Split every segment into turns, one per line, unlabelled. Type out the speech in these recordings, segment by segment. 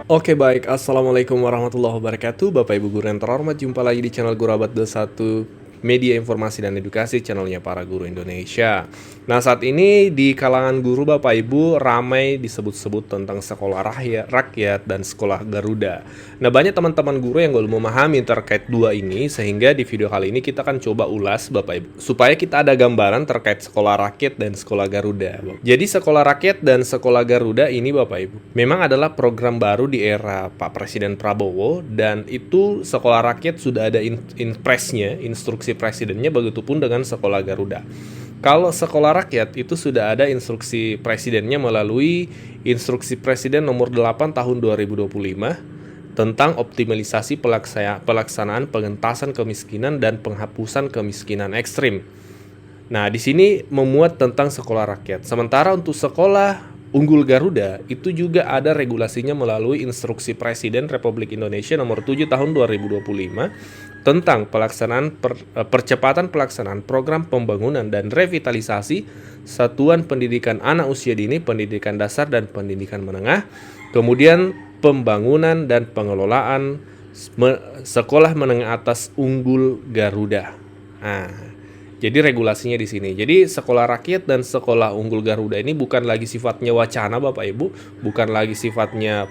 Oke baik, Assalamualaikum warahmatullahi wabarakatuh. Bapak Ibu guru yang terhormat, jumpa lagi di channel Guru Abad 21, media informasi dan edukasi, channelnya para guru Indonesia. Nah, saat ini di kalangan guru Bapak Ibu ramai disebut-sebut tentang sekolah rakyat dan sekolah Garuda. Nah, banyak teman-teman guru yang belum memahami terkait dua ini, sehingga di video kali ini kita akan coba ulas Bapak Ibu, supaya kita ada gambaran terkait sekolah rakyat dan sekolah Garuda. Jadi sekolah rakyat dan sekolah Garuda ini Bapak Ibu, memang adalah program baru di era Pak Presiden Prabowo, dan itu sekolah rakyat sudah ada impresnya, instruksi presidennya, begitupun dengan sekolah Garuda. Kalau sekolah rakyat itu sudah ada instruksi presidennya melalui instruksi presiden nomor 8 tahun 2025 tentang optimalisasi pelaksanaan pengentasan kemiskinan dan penghapusan kemiskinan ekstrim. Nah, di sini memuat tentang sekolah rakyat. Sementara untuk sekolah unggul Garuda itu juga ada regulasinya melalui Instruksi Presiden Republik Indonesia nomor 7 tahun 2025 tentang percepatan pelaksanaan program pembangunan dan revitalisasi satuan pendidikan anak usia dini, pendidikan dasar dan pendidikan menengah, kemudian pembangunan dan pengelolaan sekolah menengah atas unggul Garuda. Nah, jadi regulasinya di sini. Jadi sekolah rakyat dan sekolah unggul Garuda ini bukan lagi sifatnya wacana Bapak Ibu, bukan lagi sifatnya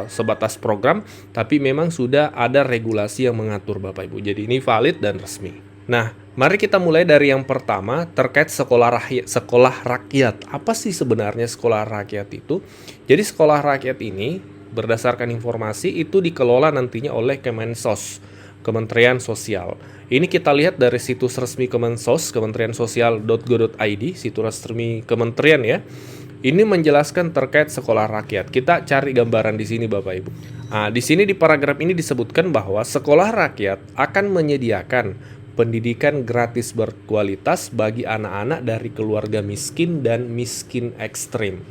sebatas program, tapi memang sudah ada regulasi yang mengatur Bapak Ibu. Jadi ini valid dan resmi. Nah, mari kita mulai dari yang pertama terkait sekolah rakyat. Apa sih sebenarnya sekolah rakyat itu? Jadi sekolah rakyat ini berdasarkan informasi itu dikelola nantinya oleh Kemensos, Kementerian Sosial. Ini kita lihat dari situs resmi Kemensos, kementeriansosial.go.id, situs resmi kementerian ya. Ini menjelaskan terkait sekolah rakyat. Kita cari gambaran di sini Bapak Ibu. Nah, di sini di paragraf ini disebutkan bahwa sekolah rakyat akan menyediakan pendidikan gratis berkualitas bagi anak-anak dari keluarga miskin dan miskin ekstrim.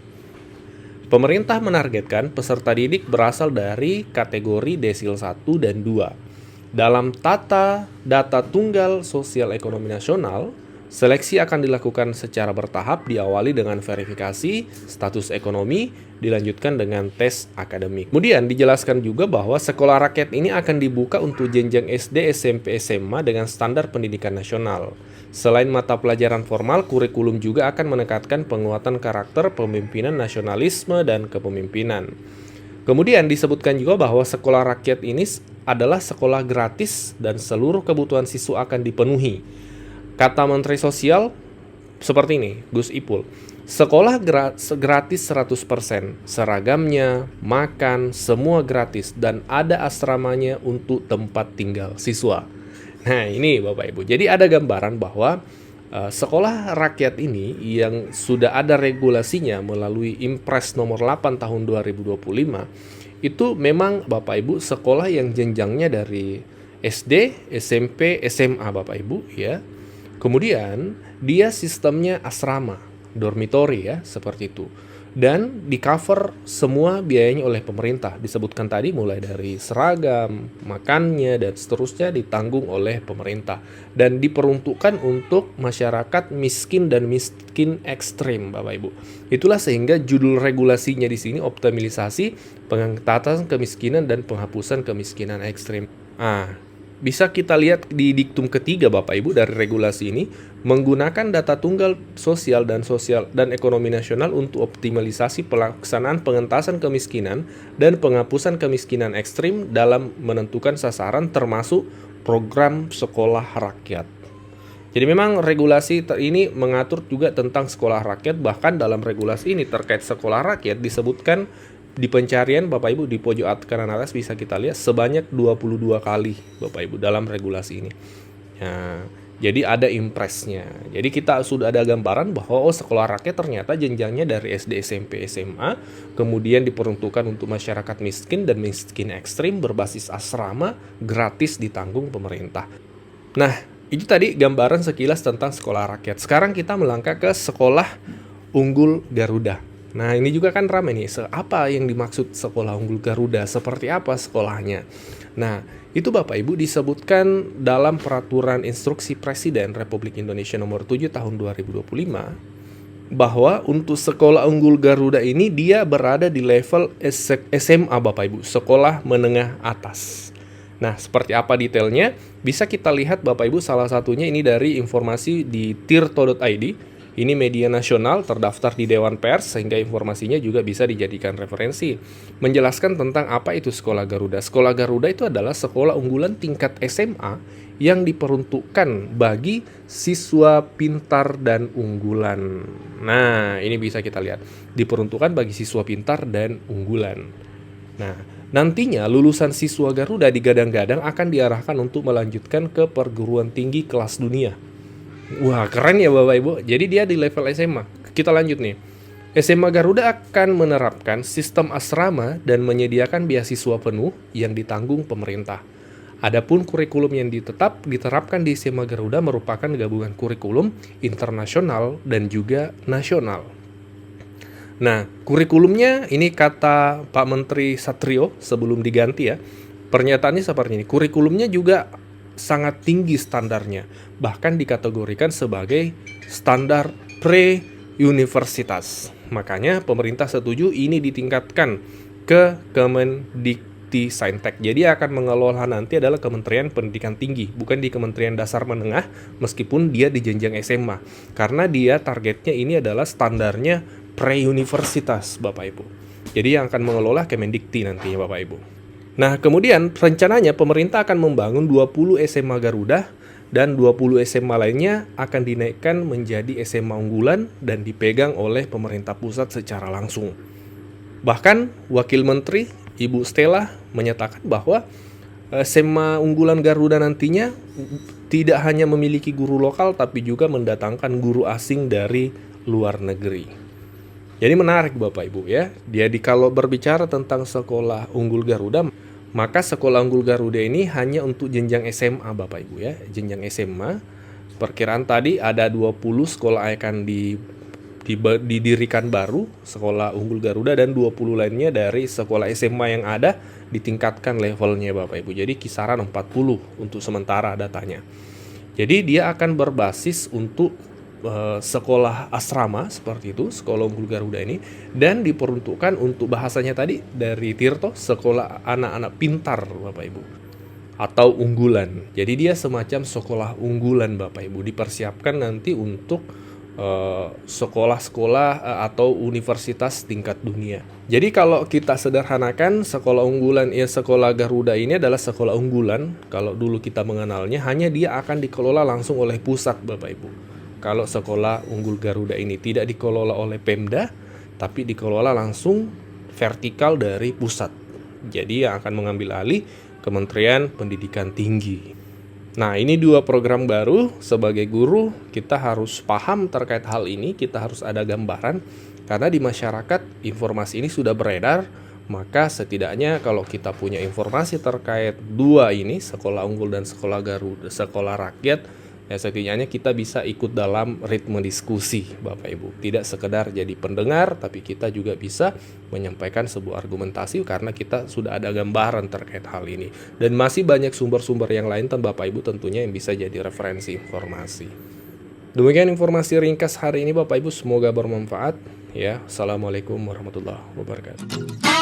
Pemerintah menargetkan peserta didik berasal dari kategori desil 1 dan 2. Dalam tata data tunggal sosial ekonomi nasional, seleksi akan dilakukan secara bertahap, diawali dengan verifikasi status ekonomi, dilanjutkan dengan tes akademik. Kemudian dijelaskan juga bahwa sekolah rakyat ini akan dibuka untuk jenjang SD, SMP, SMA dengan standar pendidikan nasional. Selain mata pelajaran formal, kurikulum juga akan menekankan penguatan karakter, pemimpinan, nasionalisme, dan kepemimpinan. Kemudian disebutkan juga bahwa sekolah rakyat ini adalah sekolah gratis dan seluruh kebutuhan siswa akan dipenuhi. Kata Menteri Sosial seperti ini, Gus Ipul. Sekolah gratis 100%, seragamnya, makan, semua gratis, dan ada asramanya untuk tempat tinggal siswa. Nah ini Bapak Ibu, jadi ada gambaran bahwa sekolah rakyat ini yang sudah ada regulasinya melalui Impres nomor 8 tahun 2025 itu memang Bapak Ibu sekolah yang jenjangnya dari SD, SMP, SMA Bapak Ibu ya. Kemudian dia sistemnya asrama, dormitory ya, seperti itu. Dan di cover semua biayanya oleh pemerintah. Disebutkan tadi mulai dari seragam, makannya, dan seterusnya ditanggung oleh pemerintah. Dan diperuntukkan untuk masyarakat miskin dan miskin ekstrim, Bapak Ibu. Itulah sehingga judul regulasinya di sini optimalisasi pengentasan kemiskinan dan penghapusan kemiskinan ekstrim. Bisa kita lihat di diktum ketiga Bapak Ibu dari regulasi ini, menggunakan data tunggal sosial dan ekonomi nasional untuk optimalisasi pelaksanaan pengentasan kemiskinan dan penghapusan kemiskinan ekstrim dalam menentukan sasaran termasuk program sekolah rakyat. Jadi memang regulasi ini mengatur juga tentang sekolah rakyat, bahkan dalam regulasi ini terkait sekolah rakyat disebutkan di pencarian Bapak Ibu di pojok kanan atas bisa kita lihat sebanyak 22 kali Bapak Ibu dalam regulasi ini. Nah, jadi ada impresnya. Jadi kita sudah ada gambaran bahwa sekolah rakyat ternyata jenjangnya dari SD, SMP, SMA, kemudian diperuntukkan untuk masyarakat miskin dan miskin ekstrim berbasis asrama, gratis ditanggung pemerintah. Nah, itu tadi gambaran sekilas tentang sekolah rakyat. Sekarang kita melangkah ke sekolah unggul Garuda. Nah ini juga kan ramai nih, apa yang dimaksud sekolah unggul Garuda, seperti apa sekolahnya. Nah itu Bapak Ibu disebutkan dalam peraturan instruksi Presiden Republik Indonesia nomor 7 tahun 2025 bahwa untuk sekolah unggul Garuda ini dia berada di level SMA Bapak Ibu, sekolah menengah atas. Nah, seperti apa detailnya? Bisa kita lihat Bapak Ibu, salah satunya ini dari informasi di tirto.id. Ini media nasional terdaftar di Dewan Pers sehingga informasinya juga bisa dijadikan referensi. Menjelaskan tentang apa itu Sekolah Garuda. Sekolah Garuda itu adalah sekolah unggulan tingkat SMA yang diperuntukkan bagi siswa pintar dan unggulan. Nah, ini bisa kita lihat. Diperuntukkan bagi siswa pintar dan unggulan. Nah, nantinya lulusan siswa Garuda digadang-gadang akan diarahkan untuk melanjutkan ke perguruan tinggi kelas dunia. Wah, keren ya Bapak Ibu. Jadi dia di level SMA. Kita lanjut nih. SMA Garuda akan menerapkan sistem asrama dan menyediakan beasiswa penuh yang ditanggung pemerintah. Adapun kurikulum yang diterapkan di SMA Garuda merupakan gabungan kurikulum internasional dan juga nasional. Nah, kurikulumnya ini kata Pak Menteri Satrio sebelum diganti ya. Pernyataannya seperti ini. Kurikulumnya juga sangat tinggi standarnya, bahkan dikategorikan sebagai standar pre-universitas. Makanya pemerintah setuju ini ditingkatkan ke Kemendikti-Saintek. Jadi akan mengelola nanti adalah Kementerian Pendidikan Tinggi, bukan di Kementerian Dasar Menengah, meskipun dia di jenjang SMA. Karena dia targetnya ini adalah standarnya pre-universitas, Bapak Ibu. Jadi yang akan mengelola Kemendikti nantinya, Bapak Ibu. Nah, kemudian rencananya pemerintah akan membangun 20 SMA Garuda dan 20 SMA lainnya akan dinaikkan menjadi SMA unggulan dan dipegang oleh pemerintah pusat secara langsung. Bahkan Wakil Menteri Ibu Stella menyatakan bahwa SMA unggulan Garuda nantinya tidak hanya memiliki guru lokal tapi juga mendatangkan guru asing dari luar negeri. Jadi menarik Bapak Ibu ya. Jadi kalau berbicara tentang sekolah unggul Garuda, maka sekolah unggul Garuda ini hanya untuk jenjang SMA Bapak Ibu ya. Jenjang SMA, perkiraan tadi ada 20 sekolah akan didirikan baru sekolah unggul Garuda dan 20 lainnya dari sekolah SMA yang ada ditingkatkan levelnya Bapak Ibu. Jadi kisaran 40 untuk sementara datanya. Jadi dia akan berbasis untuk sekolah asrama seperti itu, sekolah unggul Garuda ini, dan diperuntukkan untuk bahasanya tadi dari Tirto, sekolah anak-anak pintar Bapak Ibu, atau unggulan. Jadi dia semacam sekolah unggulan Bapak Ibu, dipersiapkan nanti untuk sekolah-sekolah atau universitas tingkat dunia. Jadi kalau kita sederhanakan, sekolah unggulan sekolah Garuda ini adalah sekolah unggulan. Kalau dulu kita mengenalnya, hanya dia akan dikelola langsung oleh pusat Bapak Ibu. Kalau sekolah unggul Garuda ini tidak dikelola oleh Pemda, tapi dikelola langsung vertikal dari pusat. Jadi yang akan mengambil alih Kementerian Pendidikan Tinggi. Nah, ini 2 program baru. Sebagai guru, kita harus paham terkait hal ini, kita harus ada gambaran. Karena di masyarakat, informasi ini sudah beredar, maka setidaknya kalau kita punya informasi terkait 2 ini, sekolah unggul dan sekolah Garuda, sekolah rakyat, ya setidaknya kita bisa ikut dalam ritme diskusi Bapak Ibu. Tidak sekedar jadi pendengar, tapi kita juga bisa menyampaikan sebuah argumentasi karena kita sudah ada gambaran terkait hal ini. Dan masih banyak sumber-sumber yang lain Bapak Ibu tentunya yang bisa jadi referensi informasi. Demikian informasi ringkas hari ini Bapak Ibu, semoga bermanfaat ya. Assalamualaikum warahmatullahi wabarakatuh.